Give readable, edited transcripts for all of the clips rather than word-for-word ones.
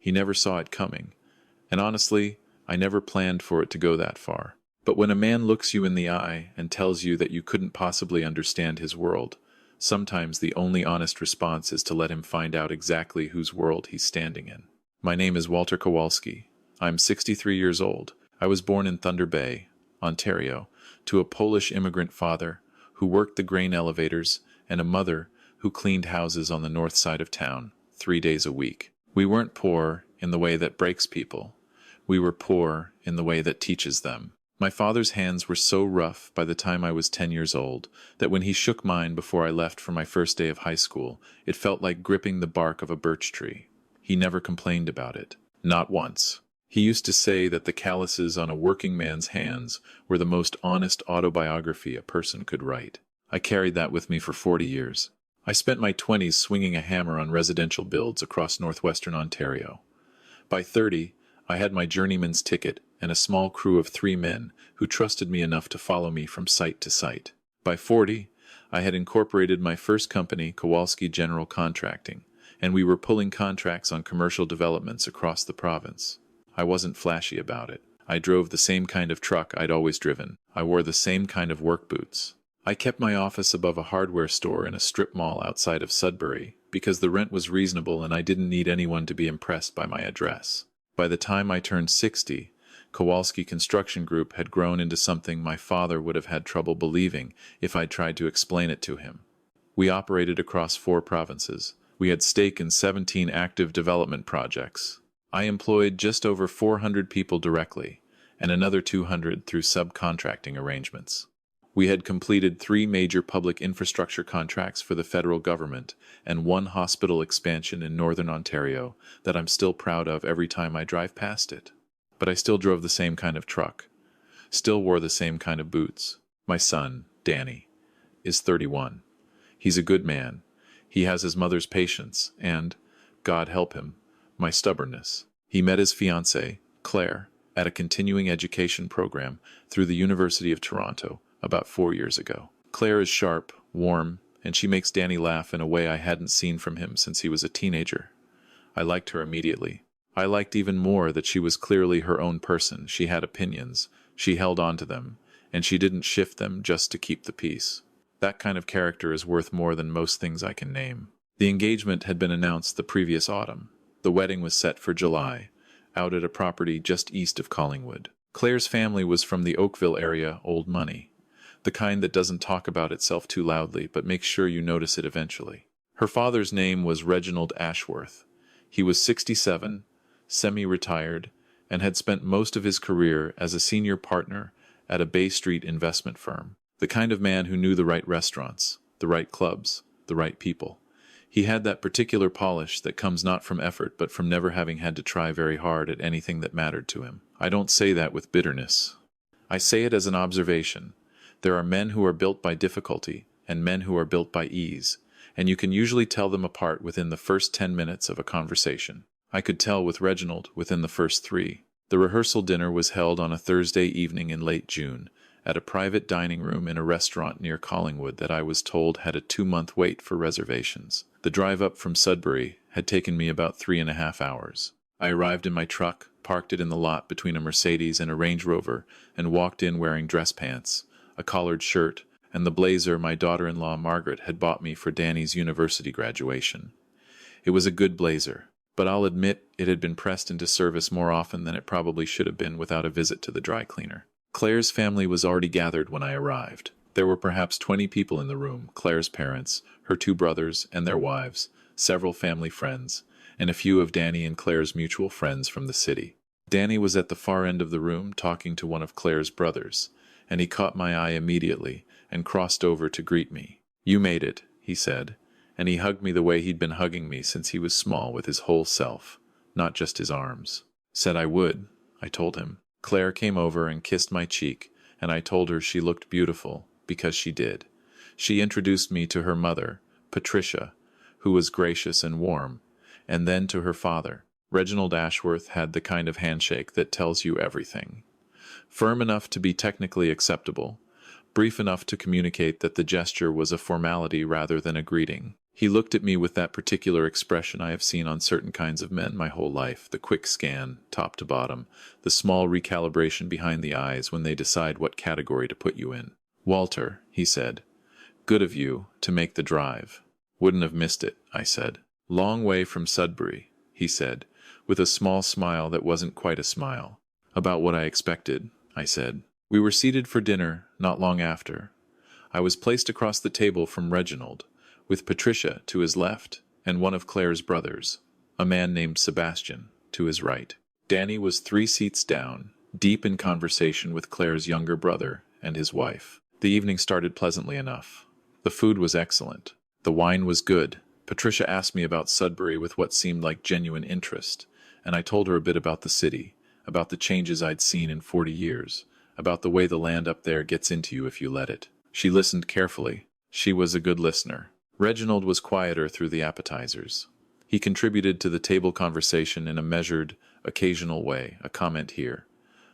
He never saw it coming. And honestly, I never planned for it to go that far. But when a man looks you in the eye and tells you that you couldn't possibly understand his world, sometimes the only honest response is to let him find out exactly whose world he's standing in. My name is Walter Kowalski. I'm 63 years old. I was born in Thunder Bay, Ontario, to a Polish immigrant father who worked the grain elevators and a mother who cleaned houses on the north side of town 3 days a week. We weren't poor in the way that breaks people. We were poor in the way that teaches them. My father's hands were so rough by the time I was 10 years old that when he shook mine before I left for my first day of high school, it felt like gripping the bark of a birch tree. He never complained about it. Not once. He used to say that the calluses on a working man's hands were the most honest autobiography a person could write. I carried that with me for 40 years. I spent my 20s swinging a hammer on residential builds across northwestern Ontario. By 30, I had my journeyman's ticket and a small crew of 3 men who trusted me enough to follow me from site to site. By 40, I had incorporated my first company, Kowalski General Contracting, and we were pulling contracts on commercial developments across the province. I wasn't flashy about it. I drove the same kind of truck I'd always driven. I wore the same kind of work boots. I kept my office above a hardware store in a strip mall outside of Sudbury because the rent was reasonable and I didn't need anyone to be impressed by my address. By the time I turned 60, Kowalski Construction Group had grown into something my father would have had trouble believing if I'd tried to explain it to him. We operated across 4 provinces. We had stake in 17 active development projects. I employed just over 400 people directly, and another 200 through subcontracting arrangements. We had completed 3 major public infrastructure contracts for the federal government and 1 hospital expansion in northern Ontario that I'm still proud of every time I drive past it. But I still drove the same kind of truck, still wore the same kind of boots. My son, Danny, is 31. He's a good man. He has his mother's patience and, God help him, my stubbornness. He met his fiancée, Claire, at a continuing education program through the University of Toronto about 4 years ago. Claire is sharp, warm, and she makes Danny laugh in a way I hadn't seen from him since he was a teenager. I liked her immediately. I liked even more that she was clearly her own person. She had opinions, she held on to them, and she didn't shift them just to keep the peace. That kind of character is worth more than most things I can name. The engagement had been announced the previous autumn. The wedding was set for July, out at a property just east of Collingwood. Claire's family was from the Oakville area, old money. The kind that doesn't talk about itself too loudly, but makes sure you notice it eventually. Her father's name was Reginald Ashworth. He was 67, semi-retired, and had spent most of his career as a senior partner at a Bay Street investment firm. The kind of man who knew the right restaurants, the right clubs, the right people. He had that particular polish that comes not from effort but from never having had to try very hard at anything that mattered to him. I don't say that with bitterness. I say it as an observation. There are men who are built by difficulty and men who are built by ease, and you can usually tell them apart within the first 10 minutes of a conversation. I could tell with Reginald within the first 3. The rehearsal dinner was held on a Thursday evening in late June, at a private dining room in a restaurant near Collingwood that I was told had a 2-month wait for reservations. The drive up from Sudbury had taken me about 3.5 hours. I arrived in my truck, parked it in the lot between a Mercedes and a Range Rover, and walked in wearing dress pants, a collared shirt, and the blazer my daughter-in-law Margaret had bought me for Danny's university graduation. It was a good blazer, but I'll admit it had been pressed into service more often than it probably should have been without a visit to the dry cleaner. Claire's family was already gathered when I arrived. There were perhaps 20 people in the room, Claire's parents, her 2 brothers and their wives, several family friends, and a few of Danny and Claire's mutual friends from the city. Danny was at the far end of the room talking to one of Claire's brothers, and he caught my eye immediately and crossed over to greet me. "You made it," he said, and he hugged me the way he'd been hugging me since he was small with his whole self, not just his arms. Said I would, I told him. Claire came over and kissed my cheek, and I told her she looked beautiful, because she did. She introduced me to her mother, Patricia, who was gracious and warm, and then to her father. Reginald Ashworth had the kind of handshake that tells you everything. Firm enough to be technically acceptable, brief enough to communicate that the gesture was a formality rather than a greeting. He looked at me with that particular expression I have seen on certain kinds of men my whole life, the quick scan, top to bottom, the small recalibration behind the eyes when they decide what category to put you in. "Walter," he said, "good of you to make the drive." "Wouldn't have missed it," I said. "Long way from Sudbury," he said, with a small smile that wasn't quite a smile. "About what I expected," I said. We were seated for dinner not long after. I was placed across the table from Reginald, with Patricia to his left and one of Claire's brothers, a man named Sebastian, to his right. Danny was 3 seats down, deep in conversation with Claire's younger brother and his wife. The evening started pleasantly enough. The food was excellent. The wine was good. Patricia asked me about Sudbury with what seemed like genuine interest, and I told her a bit about the city, about the changes I'd seen in 40 years, about the way the land up there gets into you if you let it. She listened carefully. She was a good listener. Reginald was quieter through the appetizers. He contributed to the table conversation in a measured, occasional way, a comment here,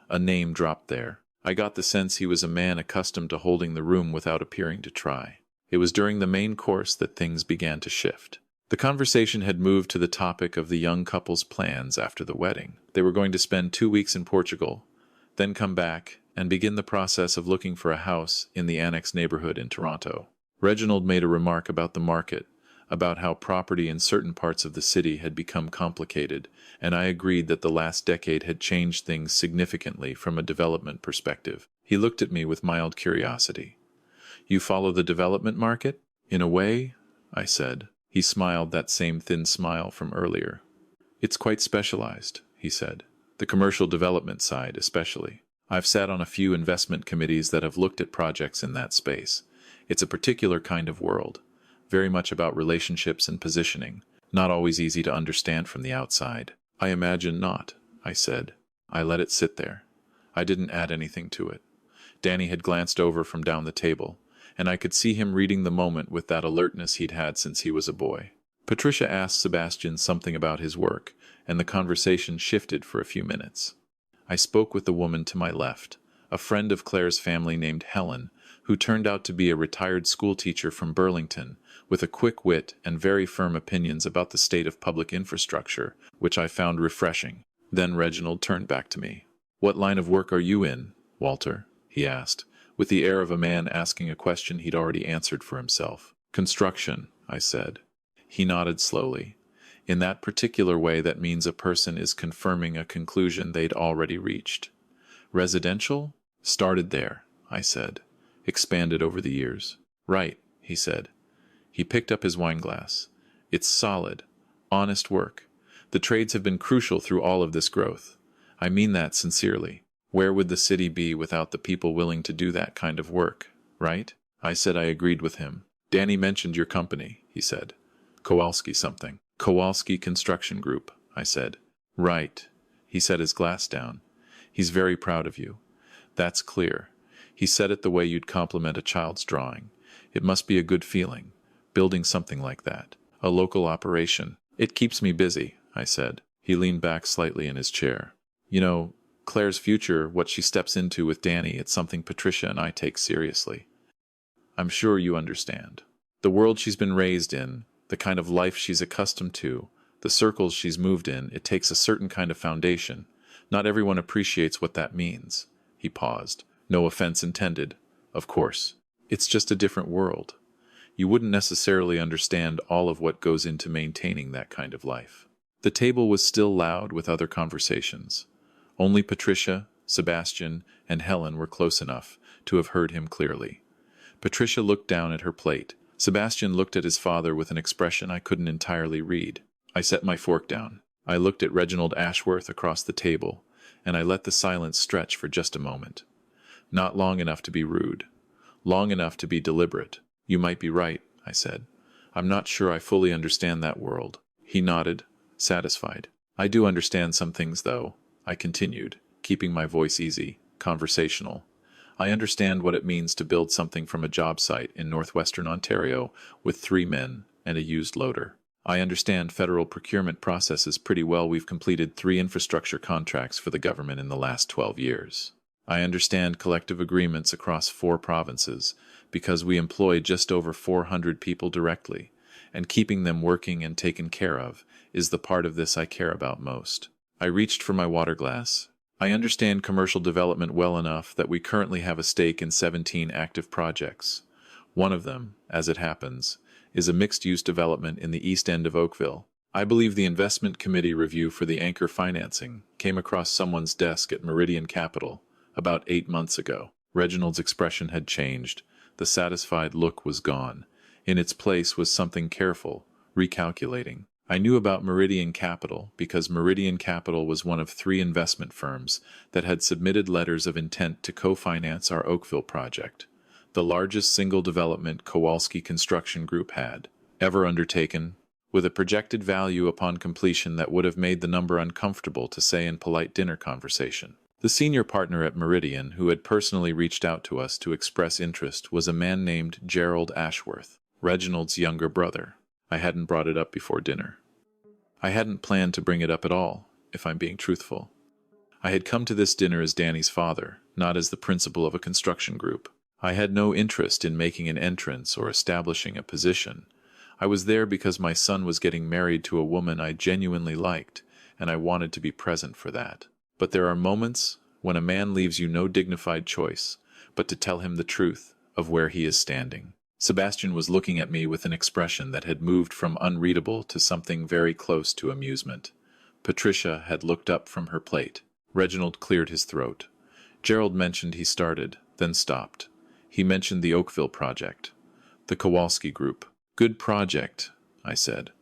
a name dropped there. I got the sense he was a man accustomed to holding the room without appearing to try. It was during the main course that things began to shift. The conversation had moved to the topic of the young couple's plans after the wedding. They were going to spend 2 weeks in Portugal, then come back and begin the process of looking for a house in the annex neighborhood in Toronto. Reginald made a remark about the market, about how property in certain parts of the city had become complicated, and I agreed that the last decade had changed things significantly from a development perspective. He looked at me with mild curiosity. "You follow the development market?" "In a way," I said. He smiled that same thin smile from earlier. "It's quite specialized," he said. "The commercial development side, especially. I've sat on a few investment committees that have looked at projects in that space. It's a particular kind of world, very much about relationships and positioning, not always easy to understand from the outside." "I imagine not," I said. I let it sit there. I didn't add anything to it. Danny had glanced over from down the table, and I could see him reading the moment with that alertness he'd had since he was a boy. Patricia asked Sebastian something about his work, and the conversation shifted for a few minutes. I spoke with the woman to my left, a friend of Claire's family named Helen, who turned out to be a retired schoolteacher from Burlington, with a quick wit and very firm opinions about the state of public infrastructure, which I found refreshing. Then Reginald turned back to me. "What line of work are you in, Walter?" he asked, with the air of a man asking a question he'd already answered for himself. "Construction," I said. He nodded slowly. In that particular way, that means a person is confirming a conclusion they'd already reached. "Residential?" "Started there," I said. "Expanded over the years." "Right," he said. He picked up his wineglass. "It's solid, honest work. The trades have been crucial through all of this growth. I mean that sincerely. Where would the city be without the people willing to do that kind of work, right?" I said I agreed with him. "Danny mentioned your company," he said. "Kowalski something." "Kowalski Construction Group," I said. "Right." He set his glass down. "He's very proud of you. That's clear. He said it the way you'd compliment a child's drawing. It must be a good feeling, building something like that. A local operation." "It keeps me busy," I said. He leaned back slightly in his chair. "You know, Claire's future, what she steps into with Danny, it's something Patricia and I take seriously. I'm sure you understand. The world she's been raised in, the kind of life she's accustomed to, the circles she's moved in, it takes a certain kind of foundation. Not everyone appreciates what that means." He paused. "No offense intended, of course. It's just a different world. You wouldn't necessarily understand all of what goes into maintaining that kind of life." The table was still loud with other conversations. Only Patricia, Sebastian, and Helen were close enough to have heard him clearly. Patricia looked down at her plate. Sebastian looked at his father with an expression I couldn't entirely read. I set my fork down. I looked at Reginald Ashworth across the table, and I let the silence stretch for just a moment. Not long enough to be rude. Long enough to be deliberate. "You might be right," I said. "I'm not sure I fully understand that world." He nodded, satisfied. "I do understand some things, though," I continued, keeping my voice easy, conversational. "I understand what it means to build something from a job site in northwestern Ontario with 3 men and a used loader. I understand federal procurement processes pretty well. We've completed 3 infrastructure contracts for the government in the last 12 years. I understand collective agreements across 4 provinces because we employ just over 400 people directly, and keeping them working and taken care of is the part of this I care about most. I reached for my water glass. I understand commercial development well enough that we currently have a stake in 17 active projects. One of them, as it happens, is a mixed-use development in the east end of Oakville. I believe the investment committee review for the anchor financing came across someone's desk at Meridian Capital about 8 months ago. Reginald's expression had changed. The satisfied look was gone. In its place was something careful, recalculating. I knew about Meridian Capital because Meridian Capital was one of 3 investment firms that had submitted letters of intent to co-finance our Oakville project, the largest single development Kowalski Construction Group had ever undertaken, with a projected value upon completion that would have made the number uncomfortable to say in polite dinner conversation. The senior partner at Meridian, who had personally reached out to us to express interest, was a man named Gerald Ashworth, Reginald's younger brother. I hadn't brought it up before dinner. I hadn't planned to bring it up at all, if I'm being truthful. I had come to this dinner as Danny's father, not as the principal of a construction group. I had no interest in making an entrance or establishing a position. I was there because my son was getting married to a woman I genuinely liked, and I wanted to be present for that. But there are moments when a man leaves you no dignified choice but to tell him the truth of where he is standing. Sebastian was looking at me with an expression that had moved from unreadable to something very close to amusement. Patricia had looked up from her plate. Reginald cleared his throat. Gerald mentioned he started, then stopped. He mentioned the Oakville project, the Kowalski group. Good project, I said.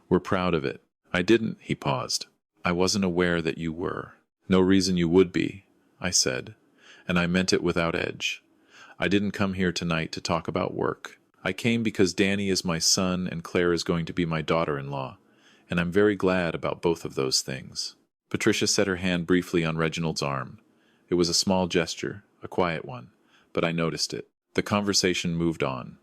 We're proud of it. I didn't, he paused. I wasn't aware that you were. No reason you would be, I said, and I meant it without edge. I didn't come here tonight to talk about work. I came because Danny is my son and Claire is going to be my daughter-in-law, and I'm very glad about both of those things. Patricia set her hand briefly on Reginald's arm. It was a small gesture, a quiet one, but I noticed it. The conversation moved on.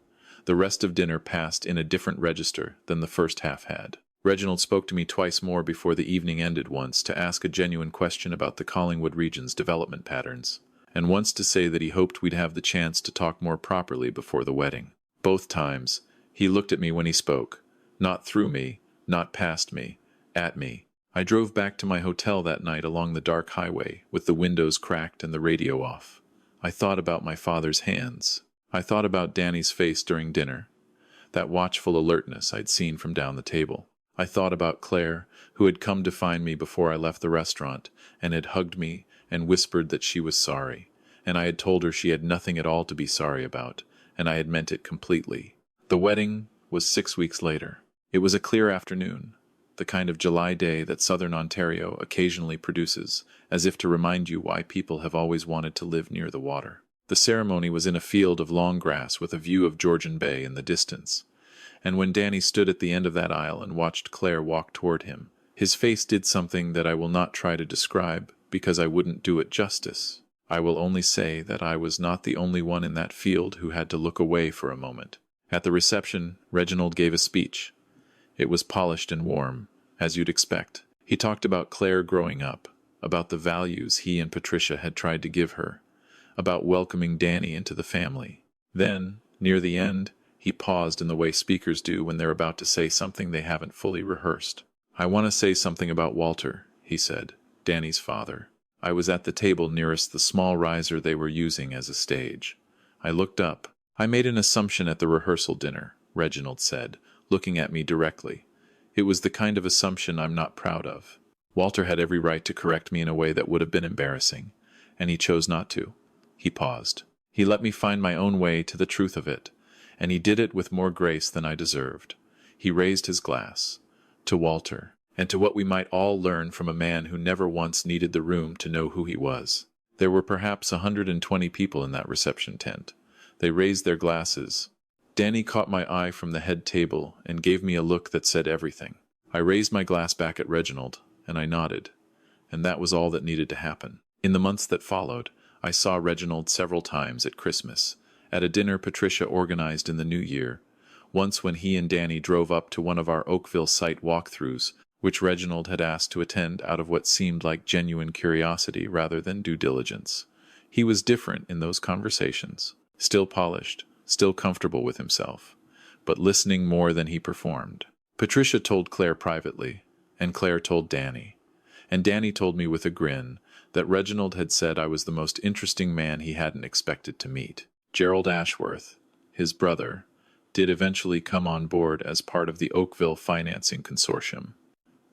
The rest of dinner passed in a different register than the first half had. Reginald spoke to me twice more before the evening ended, once to ask a genuine question about the Collingwood region's development patterns, and once to say that he hoped we'd have the chance to talk more properly before the wedding. Both times, he looked at me when he spoke, not through me, not past me, at me. I drove back to my hotel that night along the dark highway, with the windows cracked and the radio off. I thought about my father's hands. I thought about Danny's face during dinner, that watchful alertness I'd seen from down the table. I thought about Claire, who had come to find me before I left the restaurant, and had hugged me and whispered that she was sorry, and I had told her she had nothing at all to be sorry about, and I had meant it completely. The wedding was 6 weeks later. It was a clear afternoon, the kind of July day that southern Ontario occasionally produces, as if to remind you why people have always wanted to live near the water. The ceremony was in a field of long grass with a view of Georgian Bay in the distance, and when Danny stood at the end of that aisle and watched Claire walk toward him, his face did something that I will not try to describe because I wouldn't do it justice. I will only say that I was not the only one in that field who had to look away for a moment. At the reception, Reginald gave a speech. It was polished and warm, as you'd expect. He talked about Claire growing up, about the values he and Patricia had tried to give her, about welcoming Danny into the family. Then, near the end, he paused in the way speakers do when they're about to say something they haven't fully rehearsed. I want to say something about Walter, he said, Danny's father. I was at the table nearest the small riser they were using as a stage. I looked up. I made an assumption at the rehearsal dinner, Reginald said, looking at me directly. It was the kind of assumption I'm not proud of. Walter had every right to correct me in a way that would have been embarrassing, and he chose not to. He paused. He let me find my own way to the truth of it, and he did it with more grace than I deserved. He raised his glass. To Walter, and to what we might all learn from a man who never once needed the room to know who he was. There were perhaps 120 people in that reception tent. They raised their glasses. Danny caught my eye from the head table and gave me a look that said everything. I raised my glass back at Reginald, and I nodded. And that was all that needed to happen. In the months that followed, I saw Reginald several times at Christmas, at a dinner Patricia organized in the new year, once when he and Danny drove up to one of our Oakville site walkthroughs, which Reginald had asked to attend out of what seemed like genuine curiosity rather than due diligence. He was different in those conversations, still polished, still comfortable with himself, but listening more than he performed. Patricia told Claire privately, and Claire told Danny. And Danny told me with a grin that Reginald had said I was the most interesting man he hadn't expected to meet. Gerald Ashworth, his brother, did eventually come on board as part of the Oakville financing consortium.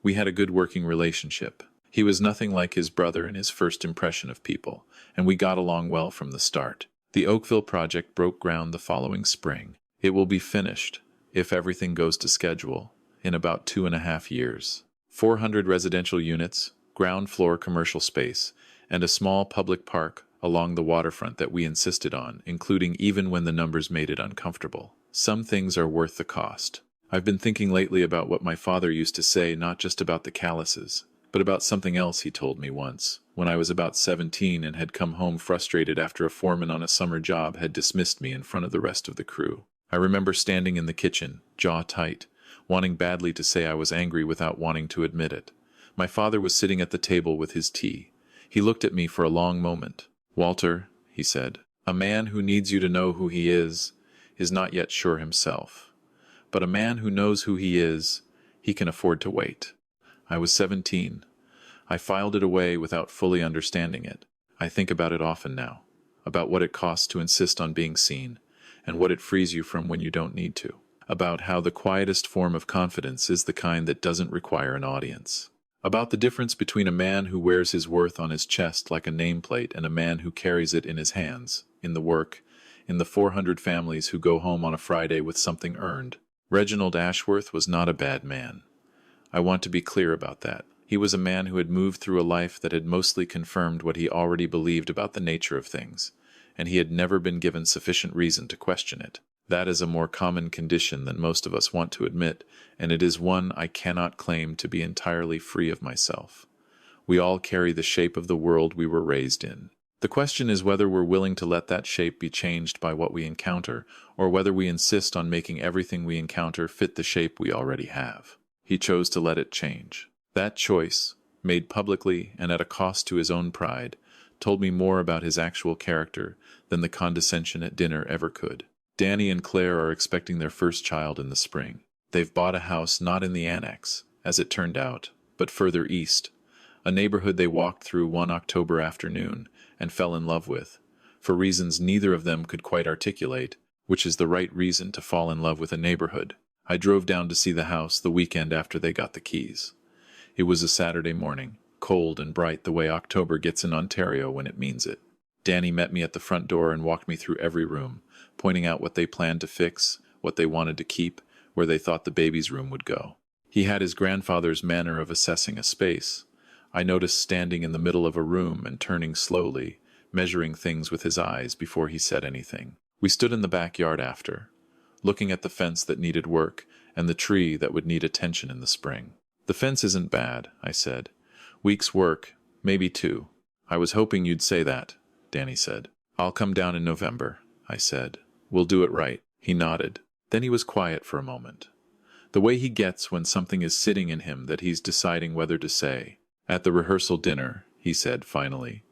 We had a good working relationship. He was nothing like his brother in his first impression of people, and we got along well from the start. The Oakville project broke ground the following spring. It will be finished, if everything goes to schedule, in about 2.5 years. 400 residential units, ground floor commercial space, and a small public park along the waterfront that we insisted on, including even when the numbers made it uncomfortable. Some things are worth the cost. I've been thinking lately about what my father used to say, not just about the Callises, but about something else he told me once, when I was about 17 and had come home frustrated after a foreman on a summer job had dismissed me in front of the rest of the crew. I remember standing in the kitchen, jaw tight, wanting badly to say I was angry without wanting to admit it. My father was sitting at the table with his tea. He looked at me for a long moment. "Walter," he said, "a man who needs you to know who he is not yet sure himself. But a man who knows who he can afford to wait." I was 17. I filed it away without fully understanding it. I think about it often now, about what it costs to insist on being seen, and what it frees you from when you don't need to. About how the quietest form of confidence is the kind that doesn't require an audience. About the difference between a man who wears his worth on his chest like a nameplate and a man who carries it in his hands, in the work, in the 400 families who go home on a Friday with something earned. Reginald Ashworth was not a bad man. I want to be clear about that. He was a man who had moved through a life that had mostly confirmed what he already believed about the nature of things, and he had never been given sufficient reason to question it. That is a more common condition than most of us want to admit, and it is one I cannot claim to be entirely free of myself. We all carry the shape of the world we were raised in. The question is whether we're willing to let that shape be changed by what we encounter, or whether we insist on making everything we encounter fit the shape we already have. He chose to let it change. That choice, made publicly and at a cost to his own pride, told me more about his actual character than the condescension at dinner ever could. Danny and Claire are expecting their first child in the spring. They've bought a house not in the annex, as it turned out, but further east, a neighborhood they walked through one October afternoon and fell in love with, for reasons neither of them could quite articulate, which is the right reason to fall in love with a neighborhood. I drove down to see the house the weekend after they got the keys. It was a Saturday morning, cold and bright the way October gets in Ontario when it means it. Danny met me at the front door and walked me through every room, pointing out what they planned to fix, what they wanted to keep, where they thought the baby's room would go. He had his grandfather's manner of assessing a space. I noticed standing in the middle of a room and turning slowly, measuring things with his eyes before he said anything. We stood in the backyard after, looking at the fence that needed work and the tree that would need attention in the spring. "The fence isn't bad," I said. "Week's work, maybe 2. "I was hoping you'd say that," Danny said. "I'll come down in November," I said. "We'll do it right." He nodded. Then he was quiet for a moment. The way he gets when something is sitting in him that he's deciding whether to say. "At the rehearsal dinner," he said finally.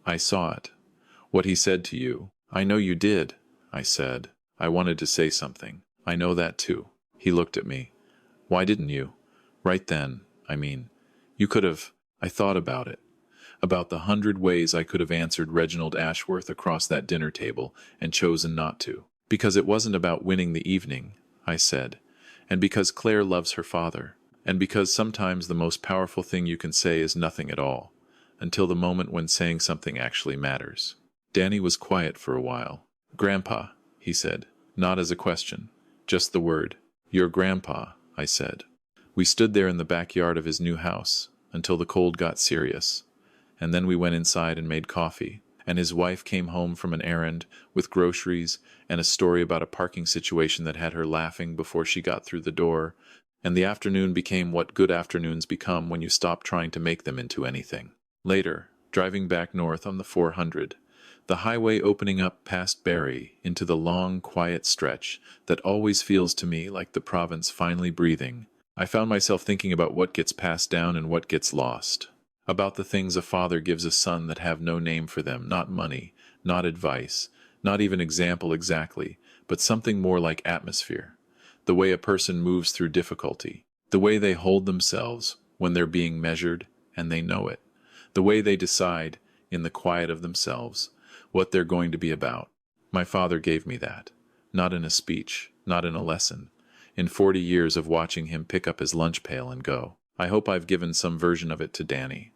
"I saw it. What he said to you." "I know you did," I said. I wanted to say something. "I know that too." He looked at me. "Why didn't you? Right then, I mean. You could have." I thought about it. About the 100 ways I could have answered Reginald Ashworth across that dinner table and chosen not to. "Because it wasn't about winning the evening," I said, "and because Claire loves her father, and because sometimes the most powerful thing you can say is nothing at all, until the moment when saying something actually matters." Danny was quiet for a while. "Grandpa," he said, not as a question, just the word. "Your grandpa," I said. We stood there in the backyard of his new house until the cold got serious, and then we went inside and made coffee, and his wife came home from an errand with groceries and a story about a parking situation that had her laughing before she got through the door, and the afternoon became what good afternoons become when you stop trying to make them into anything. Later, driving back north on the 400, the highway opening up past Barrie into the long, quiet stretch that always feels to me like the province finally breathing, I found myself thinking about what gets passed down and what gets lost. About the things a father gives a son that have no name for them, not money, not advice, not even example exactly, but something more like atmosphere. the way a person moves through difficulty, the way they hold themselves when they're being measured and they know it, the way they decide, in the quiet of themselves, what they're going to be about. My father gave me that, not in a speech, not in a lesson, in 40 years of watching him pick up his lunch pail and go. I hope I've given some version of it to Danny.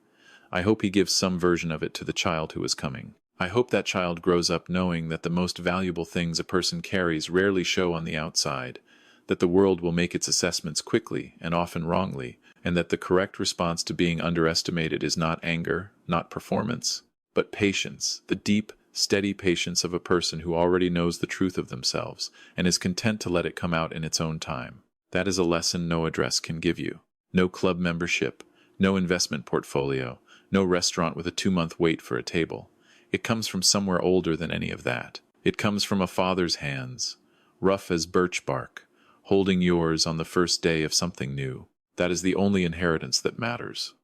I hope he gives some version of it to the child who is coming. I hope that child grows up knowing that the most valuable things a person carries rarely show on the outside, that the world will make its assessments quickly and often wrongly, and that the correct response to being underestimated is not anger, not performance, but patience, the deep, steady patience of a person who already knows the truth of themselves and is content to let it come out in its own time. That is a lesson no address can give you. No club membership, no investment portfolio, no restaurant with a 2-month wait for a table. It comes from somewhere older than any of that. It comes from a father's hands, rough as birch bark, holding yours on the first day of something new. That is the only inheritance that matters.